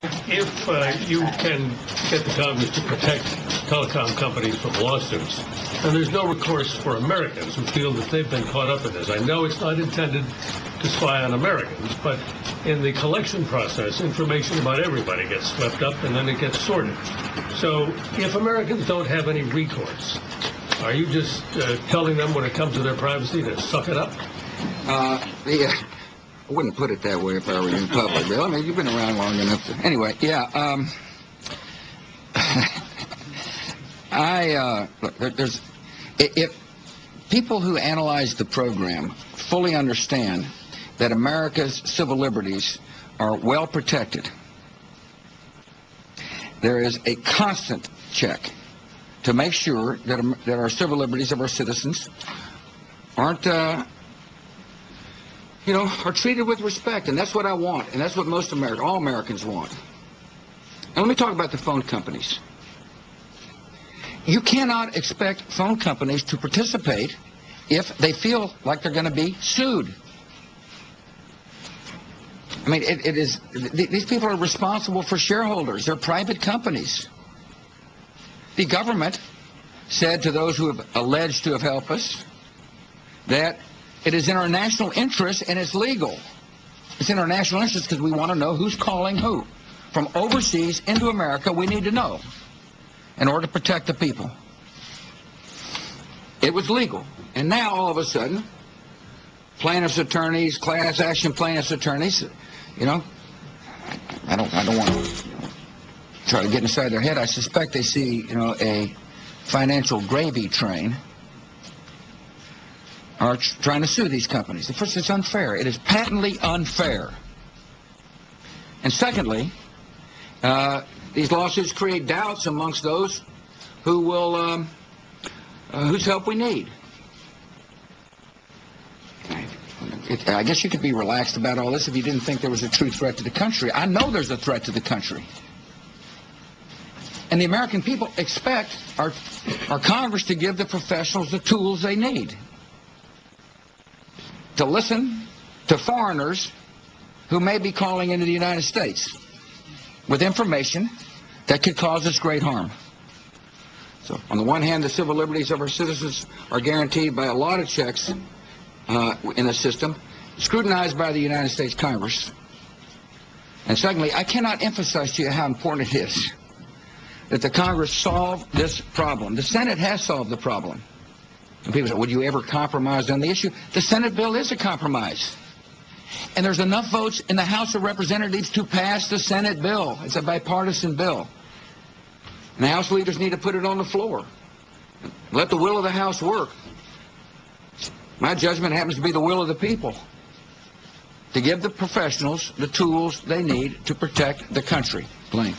If you can get the Congress to protect telecom companies from lawsuits, and there's no recourse for Americans who feel that they've been caught up in this. I know it's not intended to spy on Americans, but in the collection process, information about everybody gets swept up and then it gets sorted. So if Americans don't have any recourse, are you just telling them when it comes to their privacy to suck it up? I wouldn't put it that way if I were in public, Bill. I mean, you've been around long enough to... Anyway, yeah, look, if people who analyze the program fully understand that America's civil liberties are well protected, there is a constant check to make sure that our civil liberties of our citizens aren't... are treated with respect, and that's what I want, and that's what all Americans want. And let me talk about the phone companies. You cannot expect phone companies to participate if they feel like they're going to be sued. I mean, these people are responsible for shareholders. They're private companies. The government said to those who have alleged to have helped us that it is in our national interest, and it's legal. It's in our national interest because we want to know who's calling who. From overseas into America, we need to know in order to protect the people. It was legal. And now, all of a sudden, plaintiffs' attorneys, class action plaintiffs' attorneys, I don't want to try to get inside their head. I suspect they see, a financial gravy train are trying to sue these companies. First, it's unfair. It is patently unfair. And secondly, these lawsuits create doubts amongst those who will, whose help we need. I guess you could be relaxed about all this if you didn't think there was a true threat to the country. I know there's a threat to the country. And the American people expect our Congress to give the professionals the tools they need to listen to foreigners who may be calling into the United States with information that could cause us great harm. So, on the one hand, the civil liberties of our citizens are guaranteed by a lot of checks in the system, scrutinized by the United States Congress. And secondly, I cannot emphasize to you how important it is that the Congress solve this problem. The Senate has solved the problem. And people say, would you ever compromise on the issue? The Senate bill is a compromise. And there's enough votes in the House of Representatives to pass the Senate bill. It's a bipartisan bill. And the House leaders need to put it on the floor. Let the will of the House work. My judgment happens to be the will of the people, to give the professionals the tools they need to protect the country. Blaine.